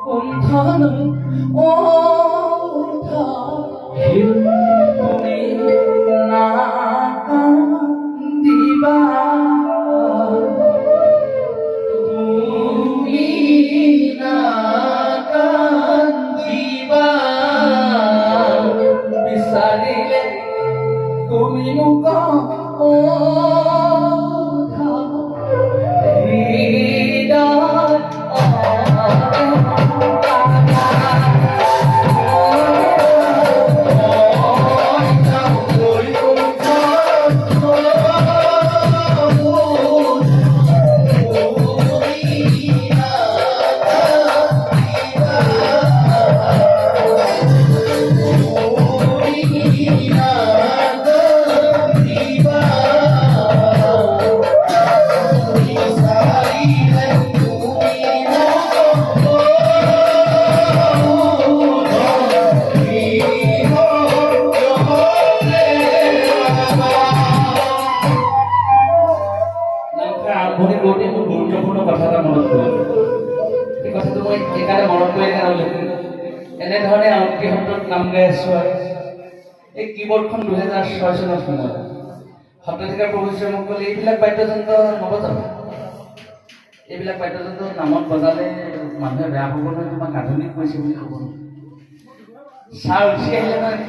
온탄을 오다 힘이 나간 디바 힘이 나간 디바 비싸리래 꿈이 묵고 오다 이다 গুৰুত্বপূৰ্ণ কথা এটা মনত পৰিল এই কথাটো মই এইকাৰণে মনত কৰি এনেধৰণে আউটী সত্ৰত নাম গাই আছো এই কীবৰ্ডখন 2006 চনত সময়ত সত্ৰাধিকাৰ প্ৰভু মোক ক'লে এইবিলাক বাদ্যযন্ত্ৰ নবজাব এইবিলাক বাদ্যযন্ত্ৰ নামত বজালে মানুহে বেয়া পাব নহয় তোমাক আধুনিক কৈছে বুলি ক'ব ছাৰ উঠি আহিলে নহয়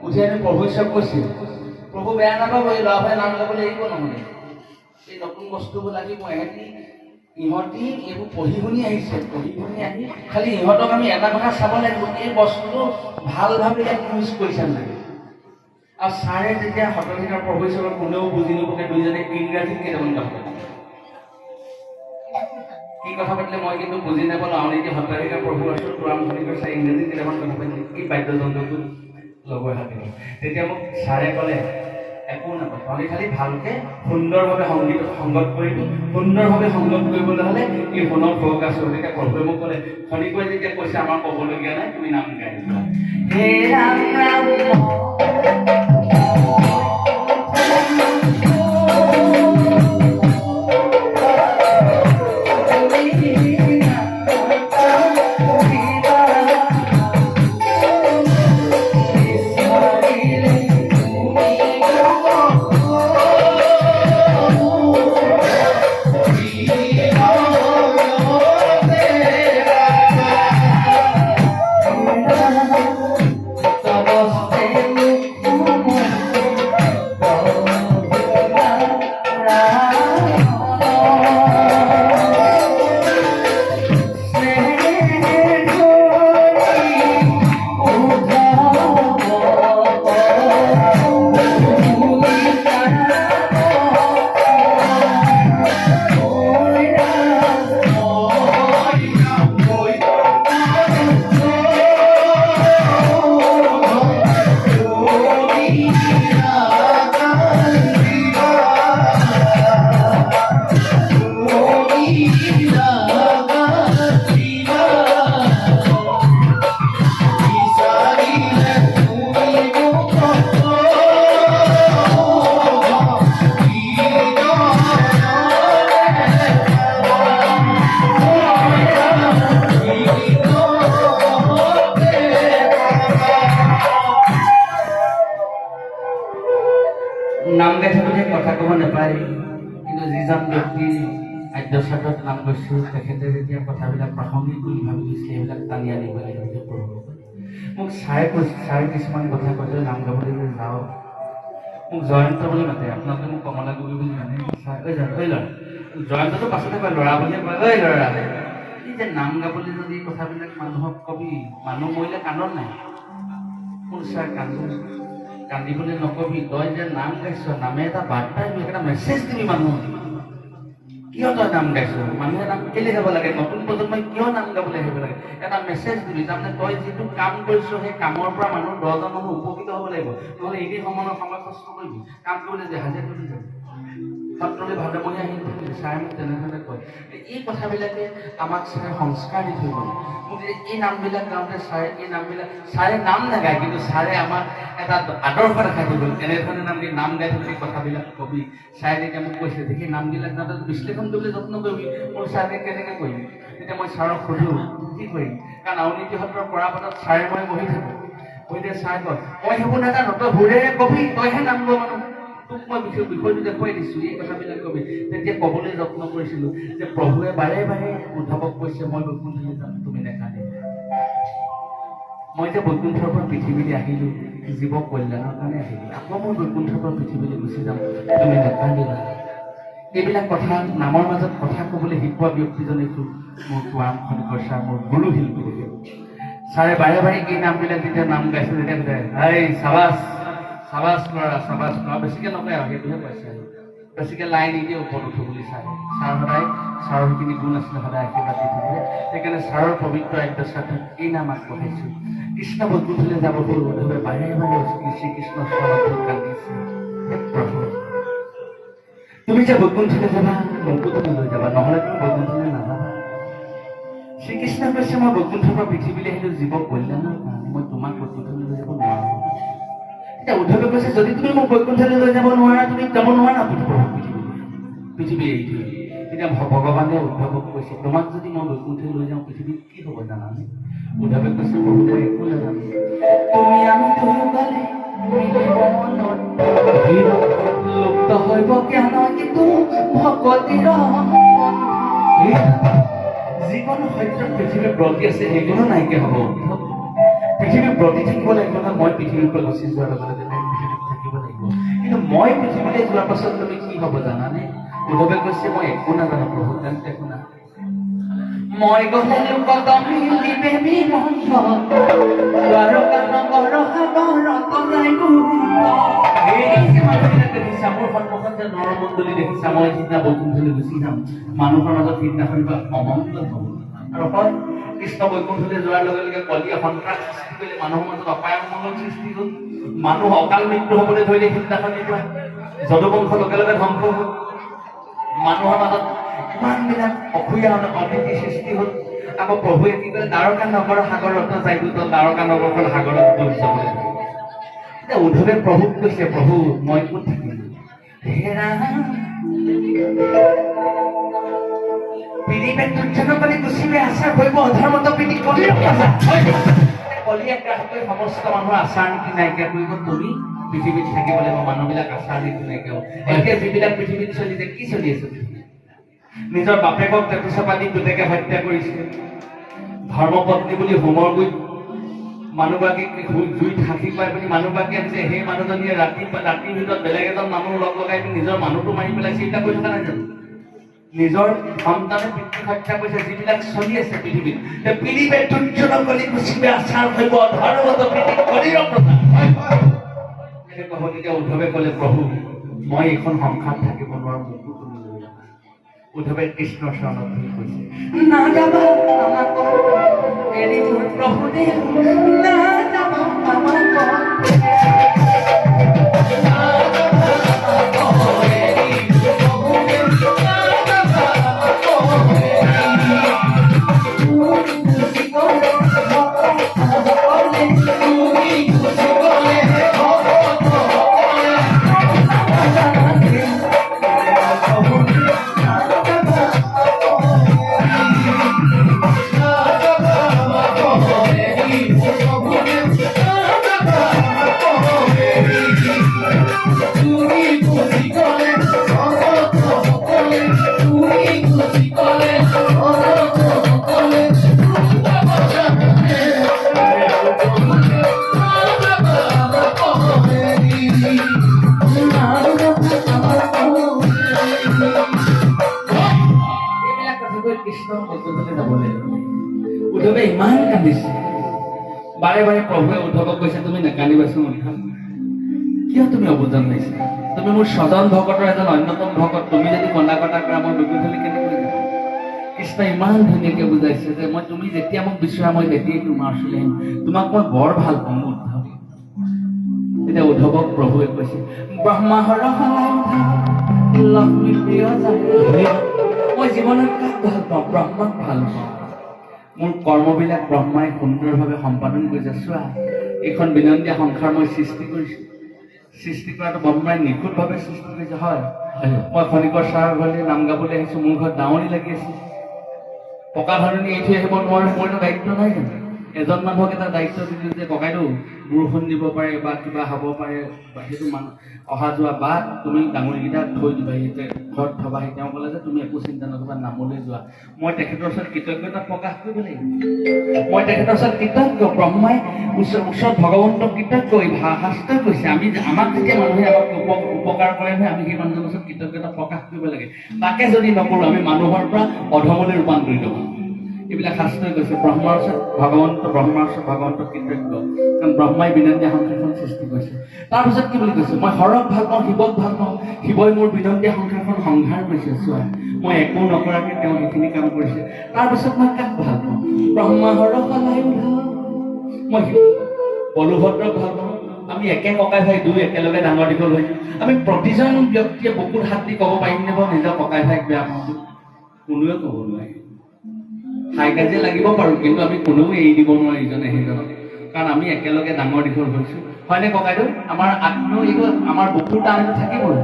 উঠি আনি প্ৰভু ঈশ্বৰক কৈছিল প্ৰভু বেয়া নাপাব এই ল'ৰাবোৰে নাম গাবলৈ এৰিব নহ'লে এই নতুন বস্তুবোৰ লাগিব ইহঁতি এইবোৰ পঢ়ি শুনি আহিছে পঢ়ি শুনি আহি খালি ইহঁতক আমি এটা কথা চাব লাগিব এই বস্তুটো ভালভাৱে ইয়াত ইউজ কৰিছে লাগে আৰু ছাৰে যেতিয়া সত্ৰাধিকাৰ প্ৰভু ঈশ্বৰক কোনেও বুজি নোপোৱাকৈ দুইজনে ইংৰাজীত কেইটামান কথা পাতিলে কি কথা পাতিলে মই কিন্তু বুজি নাপালোঁ আৰু এতিয়া সত্ৰাধিকাৰ প্ৰভু আছোঁ তোৰাম ধনীকৰ ছাৰে ইংৰাজীত কেইটামান কথা পাতিলে এই বাদ্যযন্ত্ৰটো লগৰ হাতে তেতিয়া মোক ছাৰে ক'লে একো নাপায় তহঁতি খালি ভালকৈ সুন্দৰভাৱে সংগত কৰিবি সুন্দৰভাৱে সংগত কৰিবলৈ হ'লে এই সোণৰ ফৰকাছ হ'ল তেতিয়া প্ৰভুৱে মোক ক'লে খনিকৈ যেতিয়া কৈছে আমাৰ ক'বলগীয়া নাই তুমি নাম গাই দিবা হে ৰাম ৰাম নাম গাই থাকোঁতে কথা ক'ব নাপায় কিন্তু যিজন ব্যক্তি আদ্যচাৰত নাম গৈছোঁ তেখেতে যেতিয়া কথাবিলাক প্ৰাসংগিক বুলি ভাবি গৈছে সেইবিলাক টানি আনিব লাগিব প্ৰভু মোক ছাৰে কৈছে ছাৰে কিছুমান কথা কৈছে নাম গাবলৈ যাওঁ মোক জয়ন্ত বুলি মাতে আপোনালোকে মোক কমলা গগৈ বুলি জানে ছাৰ ঐ ল'ৰা জয়ন্তটো পাছতে কয় ল'ৰা বুলিয়ে কয় ঐ ল'ৰা এই যে নাম গাবলৈ যদি কথাবিলাক মানুহক কবি মানুহ মৰিলে কান্দন নাই মোৰ ছাৰ কান্দিবলৈ নকবি তই যে নাম গাইছ নামে এটা বাৰ্তা দিবি এটা মেছেজ দিবি মানুহক কিয় তই নাম গাইছ মানুহে নাম কেলৈ গাব লাগে নতুন প্ৰজন্মই কিয় নাম গাবলৈ আহিব লাগে এটা মেছেজ দিবি তাৰমানে তই যিটো কাম কৰিছ সেই কামৰ পৰা মানুহ 10জন মানুহ উপকৃত হ'ব লাগিব নহ'লে একেই সময় কষ্ট কৰিবি কাম কৰিবলৈ যে হাজিৰা কৰি যাবি সত্ৰলৈ ভাদমহীয়া আহিব ছাৰে মোক তেনেধৰণে কয় এই কথাবিলাকে আমাক ছাৰে সংস্কাৰ দি থৈ গ'ল মোক এই নামবিলাক গাওঁতে ছাৰে এই নামবিলাক ছাৰে নাম নাগায় কিন্তু ছাৰে আমাক এটা আদৰ্শ দেখাই থৈ গ'ল এনেধৰণে নাম গাই থাকি কথাবিলাক কবি ছাৰে তেতিয়া মোক কৈছে দেখি নামবিলাক গাওঁতে বিশ্লেষণ কৰিবলৈ যত্ন কৰিবি মোৰ ছাৰে কেনেকৈ কৰিবি তেতিয়া মই ছাৰক সুধোঁ কি কৰিম কাৰণ আউনীতি সত্ৰৰ পৰাপতত ছাৰে মই বহি থাকোঁ বহিতে ছাৰে কয় মই সেইবোৰ নাজানো তই ভোৰেৰে কবি তইহে নাম লোৱা মানুহ তোক মই বিষয়টো দেখুৱাই দিছোঁ এই কথাবিলাক কবি তেতিয়া ক'বলৈ যত্ন কৰিছিলোঁ যে প্ৰভুৱে বাৰে বাৰে উদ্ধৱক কৈছে মই বৈকুণ্ঠলৈ যাম তুমি নেকান্দিবা মই যে বৈকুণ্ঠৰ পৰা পৃথিৱীলৈ আহিলোঁ জীৱ কল্যাণৰ কাৰণে আহিলোঁ আকৌ মই বৈকুণ্ঠৰ পৰা পৃথিৱীলৈ গুচি যাম তুমি নেকান্দিবা এইবিলাক কথা নামৰ মাজত কথা ক'বলৈ শিকোৱা ব্যক্তিজনে মোৰ কোৱাম খনিকৰ ছাৰ মোৰ গুৰু শিল্পী দেখে ছাৰে বাৰে বাৰে এই নামবিলাক যেতিয়া নাম গাইছে তেতিয়া বোলে এই চাবাছ চাবাছ ল'ৰা বেছিকৈ নকয় আৰু সেইটোহে কৈছে আৰু বেছিকৈ লাই নিদিয়ে ওপৰত উঠো বুলি ছাৰে ছাৰ সদায় ছাৰৰ সেইখিনি গুণ আছিলে সদায় আশীৰ্বাদ দি থাকিলে সেইকাৰণে ছাৰৰ পবিত্ৰ আদ্যশ্ৰাদ্ধত এই নাম আগবঢ়াইছোঁ কৃষ্ণ বৈকুণ্ঠলৈ যাব হ'ল উদ্ধৱে বাৰে বাৰে শ্ৰীকৃষ্ণ চৰণত কান্দিছে প্ৰভু তুমি যে বৈকুণ্ঠলৈ যাবা মোকো তুমি লৈ যাবা নহ'লে তুমি বৈকুণ্ঠলৈ নাযাবা শ্ৰীকৃষ্ণই কৈছে মই বৈকুণ্ঠৰ পৰা পৃথিৱীলৈ আহিলোঁ জীৱ কল্যাণৰ কাৰণে মই তোমাক বৈকুণ্ঠলৈ লৈ যাব নোৱাৰোঁ এতিয়া উদ্ধৱে কৈছে যদি তুমি মোক বৈকুণ্ঠলৈ লৈ যাব নোৱাৰা তুমি যাব নোৱাৰা পৃথিৱী এৰি থৈ তেতিয়া ভগৱানে উদ্ধৱক কৈছে তোমাক যদি মই বৈকুণ্ঠলৈ লৈ যাওঁ পৃথিৱীত কি হ'ব জানানে উদ্ধৱে কৈছে প্ৰভু মই একো নাজানো তুমি আমি দুয়োকালে লুপ্ত হইব জ্ঞান কিন্তু ভকতিৰ যিকোনো সত্যত পৃথিৱীৰ ব্ৰতি আছে সেইকোনো নাইকিয়া হ'ব পৃথিৱীৰ ব্ৰতি থাকিব লাগিব না মই পৃথিৱীৰ পৰা গুচি যোৱাৰ লগে লগে পৃথিৱীত থাকিব লাগিব কিন্তু মই পৃথিৱীলৈ যোৱাৰ পাছত তুমি কি হ'ব জানানে উদ্ধৱে কৈছে মই একো নাজানো প্ৰভু তেন্তে শুনা মই গ'লে লোকত মিলিবে বিমন্ত দ্বাৰকা নগৰ সাগৰত যাই এই মানুহবিলাক দেখিছা মোৰ সন্মুখত যে নৰমণ্ডলী দেখিছা মই সিদিনা বৈকুণ্ঠলৈ গুচি যাম মানুহৰ মাজত সিদিনাখন অমংগল হ'ব আৰু হয় কৃষ্ণ বৈকুণ্ঠলৈ যোৱাৰ লগে লগে কলিয়ে সন্ত্ৰাস সৃষ্টি কৰিলে মানুহৰ মাজত অপায় অমংগল সৃষ্টি হ'ল মানুহ অকাল মৃত্যু হ'বলৈ ধৰিলে সিদিনাখনিৰ পৰা যদুবংশ লগে লগে ধ্বংস হ'ল মানুহৰ মাজত ইমানবিলাক অসূয়া অনীতি সৃষ্টি হ'ল আকৌ প্ৰভুৱে কি ক'লে দ্বাৰকা নগৰ সাগৰত যাই দ্বাৰকা নগৰখন সাগৰত ডুব যাবলৈ এতিয়া উদ্ধৱে প্ৰভুক কৈছে প্ৰভু মই ক'ত থাকিম হেৰা পিৰিবে দুৰ্জনকলি গুচিবে আচাৰ কৰিব অধৰ্মত পিটি কলিৰ কলিয়ে গ্ৰাস কৰি সমস্ত মানুহৰ আচাৰ নীতি নাইকিয়া কৰিব তুমি পৃথিৱীত থাকিব লাগিব মানুহবিলাক আচাৰ নীতি নাইকিয়া হ'ব এতিয়া যিবিলাক পৃথিৱীত চলিছে কি চলি আছে নিজৰ বাপেকক টেটুচপা দি পুতেকে হত্যা কৰিছে ধৰ্মপত্নী বুলি হোমৰ গুৰিত মানুহগৰাকীক জুইত সাঁচি পাই পিনি মানুহগৰাকী আনিছে সেই মানুহজনীয়ে ৰাতিৰ ভিতৰত বেলেগ এজন মানুহ লগ লগাই পিনি নিজৰ মানুহটো মাৰি পেলাইছে এইবিলাক কৈ থকা নাই জানো নিজৰ সন্তানে পিতৃক হত্যা কৰিছে যিবিলাক চলি আছে পৃথিৱীত পিৰিবে দুৰ্জনকলি গুচিবে আচাৰ হইব অধৰ্মত পিটি কলিৰ প্ৰতাপ এনেকুৱা হ'ল তেতিয়া উদ্ধৱে ক'লে প্ৰভু মই এইখন সংসাৰত থাকিব নোৱাৰোঁ মোকো তুমি লৈ যাবা উদ্ধৱে কৃষ্ণৰ চৰণত ধৰি কৈছে নাযাবা আমাক এৰি মোৰ প্ৰভু দেৱ নাযাবা আমাক উদ্ধৱে ইমান কান্দিছে বাৰে বাৰে প্ৰভুৱে উদ্ধৱক কৈছে তুমি নাকান্দিবাচোন উদ্ধৱ কিয় তুমি অবুজন হৈছা তুমি মোৰ স্বজন ভকতৰ এজন অন্যতম ভকত তুমি যদি কন্দা কটা কৰা মই বৈকুণ্ঠলৈ কেনেকৈ যাম কৃষ্ণ ইমান ধুনীয়াকৈ বুজাইছে যে মই তুমি যেতিয়া মোক বিচৰা মই তেতিয়াই তোমাৰ ওচৰলৈ আহিম তোমাক মই বৰ ভাল পাওঁ উদ্ধৱ তেতিয়া উদ্ধৱক প্ৰভুৱে কৈছে ব্ৰহ্মাহৰ লক্ষ্মী প্ৰিয় মই জীৱনত কাক ভাল পাওঁ ব্ৰহ্মাক ভাল পাওঁ মোৰ কৰ্মবিলাক ব্ৰহ্মাই সুন্দৰভাৱে সম্পাদন কৰিছে চোৱা এইখন বিনন্দীয়া সংসাৰ মই সৃষ্টি কৰিছোঁ সৃষ্টি কৰাটো ব্ৰহ্মাই নিখুঁতভাৱে সৃষ্টি কৰিছে হয় মই খনিকৰ ছাৰৰ ঘৰলৈ নাম গাবলৈ আহিছোঁ মোৰ ঘৰত ডাঙৰি লাগি আছে পকা ধাৰণি এৰি থৈ আহিব নোৱাৰো, মোৰ এটা দায়িত্ব নাই জানো? এজন মানুহক এটা দায়িত্ব দিলোঁ যে ককাইদেউ বৰষুণ দিব পাৰে বা কিবা হ'ব পাৰে, বা সেইটো মানুহ অহা যোৱা বা তুমি ডাঙৰীকেইটা থৈ দিবাহি, ঘৰত থবাহি। তেওঁ ক'লে যে তুমি একো চিন্তা নকৰিবা, নামলৈ যোৱা। মই তেখেতৰ ওচৰত কৃতজ্ঞতা প্ৰকাশ কৰিব লাগিব। মই তেখেতৰ ওচৰত কৃতজ্ঞ। ব্ৰহ্মাই ওচৰত ভগৱন্তক কৃতজ্ঞ। শাস্ত্ৰই কৈছে আমাক যেতিয়া মানুহে আমাক উপকাৰ কৰে নহয়, আমি সেই মানুহজনৰ ওচৰত কৃতজ্ঞতা প্ৰকাশ কৰিব লাগে। তাকে যদি নকৰোঁ, আমি মানুহৰ পৰা অধমলৈ ৰূপান্তৰিত হ'ম। এইবিলাক শাস্ত্ৰই কৈছে। ব্ৰহ্মাৰ ওচৰত ভগৱন্ত কৃতজ্ঞ, কাৰণ ব্ৰহ্মাই বিনন্দীয়া সংসাৰখন সৃষ্টি কৰিছে। তাৰপিছত কি বুলি কৈছে? মই হৰক ভাল পাওঁ, শিৱক ভাল পাওঁ, শিৱই মোৰ বিনন্দীয়া সংসাৰখন সংহাৰ কৰিছে। চোৱা, মই একো নকৰাকৈ তেওঁ সেইখিনি কাম কৰিছে। তাৰপিছত মই কাক ভাল পাওঁ? ব্ৰহ্মা হৰক মই বলুভদ্ৰক ভাল পাওঁ। আমি একে ককাই ভাই দুই একেলগে ডাঙৰ দীঘল হৈছোঁ। আমি প্ৰতিজন ব্যক্তিয়ে বুকুত হাত দি ক'ব পাৰিম নে বাৰু নিজৰ ককাই ভাইক বেয়া পাওঁ? কোনোৱে ক'ব নোৱাৰে। হাই কাজিয়া লাগিব পাৰোঁ, কিন্তু আমি কোনেও এৰি দিব নোৱাৰোঁ ইজনে সিজনক, কাৰণ আমি একেলগে ডাঙৰ দীঘল হৈছোঁ। হয়নে ককাইদেউ? আমাৰ আত্মীয় এইটো আমাৰ বুকুৰ টানটো থাকিবই।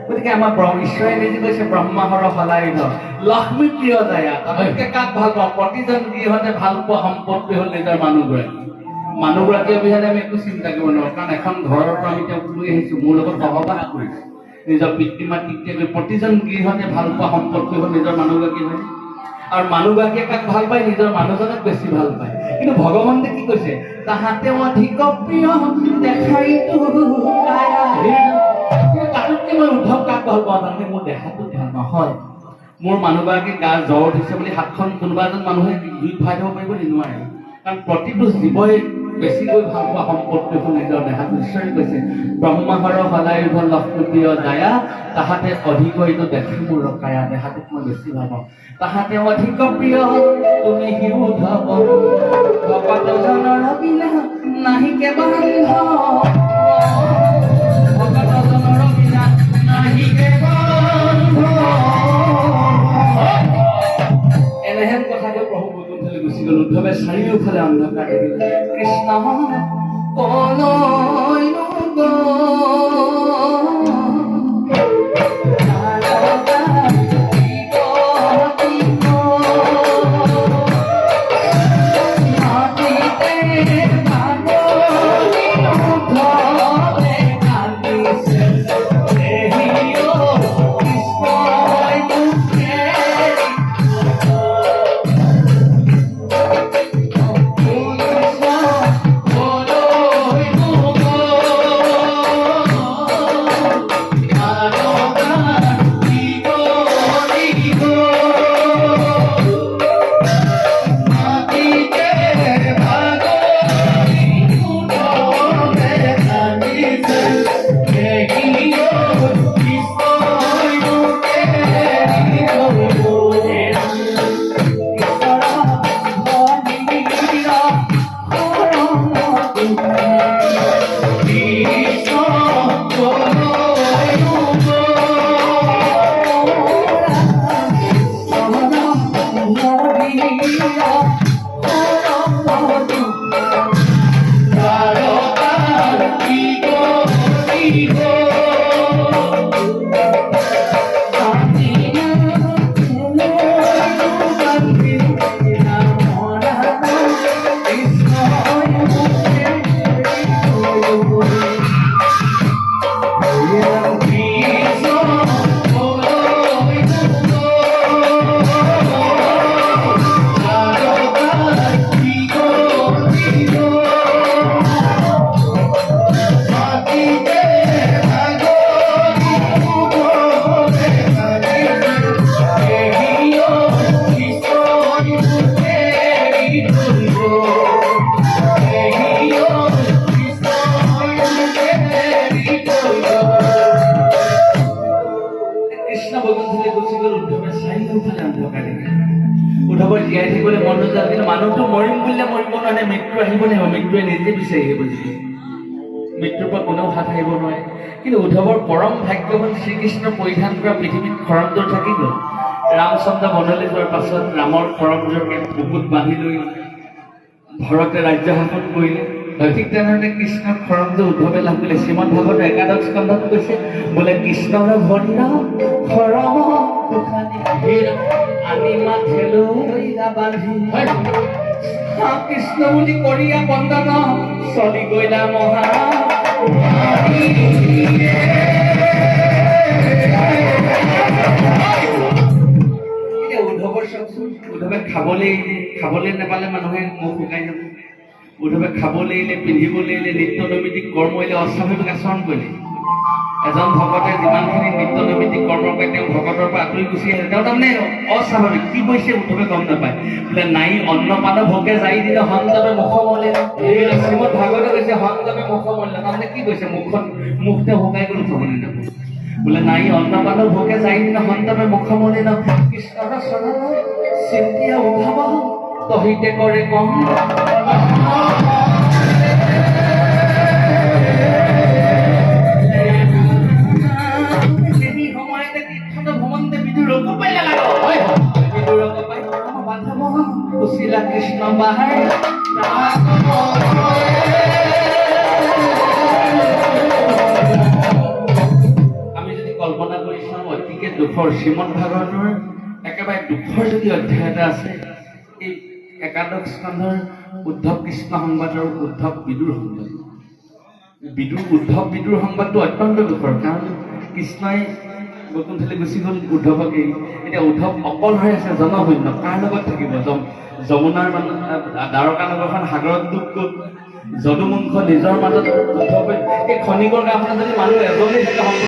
গতিকে আমাৰ ঈশ্বৰে নিজে কৈছে ব্ৰহ্মা হৰক লক্ষ্মী প্ৰিয় দয়া। তাতকৈ কাক ভাল পাওঁ? প্ৰতিজন গৃহতে ভাল পোৱা সম্পত্তি হ'ল নিজৰ মানুহগৰাকী অবিহনে আমি একো চিন্তা কৰিব নোৱাৰোঁ, কাৰণ এখন ঘৰৰ পৰা আমি তেওঁক লৈ আহিছোঁ, মোৰ লগত সহবাস কৰিছোঁ। নিজৰ পিতৃ মাতৃকে লৈ প্ৰতিজন গৃহতে ভাল পোৱা সম্পত্তি হ'ল নিজৰ মানুহগৰাকী হয়। আৰু মানুহগৰাকীয়ে কাক ভাল পায়? নিজৰ মানুহজনক বেছি ভাল পায়। কিন্তু ভগৱন্তে কি কৈছে? তাহাতে অধিক প্ৰিয় দেখাইতো তাতোতকৈ মই উদ্ধৱ কাক ভাল পাওঁ জানে? মোৰ দেহাটো ভাল পাওঁ। হয়, মোৰ মানুহগৰাকী গা জ্বৰ উঠিছে বুলি হাতখন কোনোবা এজন মানুহে জুইত ভৰাই থ'ব পাৰিব নোৱাৰে, কাৰণ প্ৰতিটো জীৱই বেছিকৈ ভাল পোৱা সম্পত্তি হ'ল নিজৰ দেহাটো। ঈশ্বৰে কৈছে ব্ৰহ্মা হৰক লক্ষ্মী প্ৰিয় দয়া, তাহাতে অধিক এইটো দেখি মোৰ কায়া। দেহাটোক মই বেছি ভাল পাওঁ। তাহাতে অধিক প্ৰিয় তুমি উদ্ধৱ, ভকতজনৰ বিনা নাহিকে বান্ধ, ভকতজনৰ বিনা নাহিকে বান্ধ। এনেহেন কথাকৈ প্ৰভু বৈকুণ্ঠলৈ গুচি গ'ল। উদ্ধৱে চাৰিওফালে অন্ধকাৰ দেখিলে। কৃষ্ণ কলৈ উদ্ধৱৰ জীয়াই থাকিবলৈ মন নোযোৱা, কিন্তু মানুহটো মৰিম বুলিলে মৰিব নোৱাৰে, মৃত্যু আহিব লাগিব, মৃত্যুৱে নিজে বিচাৰি আহিব। মৃত্যুৰ পৰা কোনেও হাত সাৰিব নোৱাৰে। কিন্তু উদ্ধৱৰ পৰম ভাগ্য হ'ল শ্ৰীকৃষ্ণ পৰিধান কৰা পৃথিৱীত খৰমযোৰ থাকি গ'ল। ৰামচন্দ্ৰ বনলৈ যোৱাৰ পাছত ৰামৰ খৰমযোৰকে বুকুত বান্ধি লৈ ভৰতে ৰাজ্য শাসন কৰিলে। ঠিক তেনেধৰণে কৃষ্ণৰ খৰমযোৰ উদ্ধৱে লাভ কৰিলে। শ্ৰীমদ ভাগৱতৰ একাদশ স্কন্ধত কৈছে বোলে কৃষ্ণৰ ভৰিৰ খৰম আনি মাথেলৈ বান্ধি কৃষ্ণ বুলি কৰিয়া বন্দন চলি গৈলা মহা উদ্ধৱৰ চাওকচোন উদ্ধৱে খাবলৈ নাপালে মানুহে মুখ শুকাই যাব উদ্ধৱে খাবলৈ এৰিলে পিন্ধিবলৈ এৰিলে নিত্য নৈমিত্তিক কৰ্ম এৰিলে অস্বাভাৱিক আচৰণ কৰিলে এজন ভকতে যিমানখিনি নিত্য নৈমিত্তিক কৰ্ম কৰে তেওঁ ভকতৰ পৰা আঁতৰি গুচি আহিলে তেওঁ তাৰমানে অস্বাভাৱিক কি কৈছে উদ্ধৱে গম নাপায় বোলে নাই অন্নপান ভোগে যাই দিলে সন্তৱে মুখ মলিল এইবিলাক শ্ৰীমদ ভাগৱতে কৈছে সন্তৱে মুখ মলিল তাৰমানে কি কৈছে মুখতে শুকাই গ'ল খাবলৈ নাপায় বোলে নাই অন্নপান ভোগে যাই দিলে সন্তৱে মুখ মলিল কৃষ্ণৰ চৰণ চিন্তিয়া উদ্ধৱ তহিতে কৰে কম কৃষ্ণ বাহাই আমি যদি কল্পনা কৰি চাওঁ অতিকে দুখৰ শ্ৰীমদ ভাগৱতৰ একেবাৰে দুখৰ যদি অধ্যায় এটা আছে এই একাদশ স্কন্ধৰ উদ্ধৱ কৃষ্ণ সংবাদ আৰু উদ্ধৱ বিদুৰ সংবাদ উদ্ধৱ বিদুৰ সংবাদটো অত্যন্ত দুখৰ কাৰণ কৃষ্ণই বৈকুণ্ঠলৈ গুচি গ'ল উদ্ধৱক এৰি এতিয়া উদ্ধৱ অকল হৈ আছে জনশূন্য কাৰ লগত থাকিব যমুনাৰ দ্বাৰকা নগৰখন সাগৰত ডুব গ'ল যদুমুখ নিজৰ মাজত উদ্ধৱে এই খনিকৰ কামত যদি মানুহ এজনেই থাকে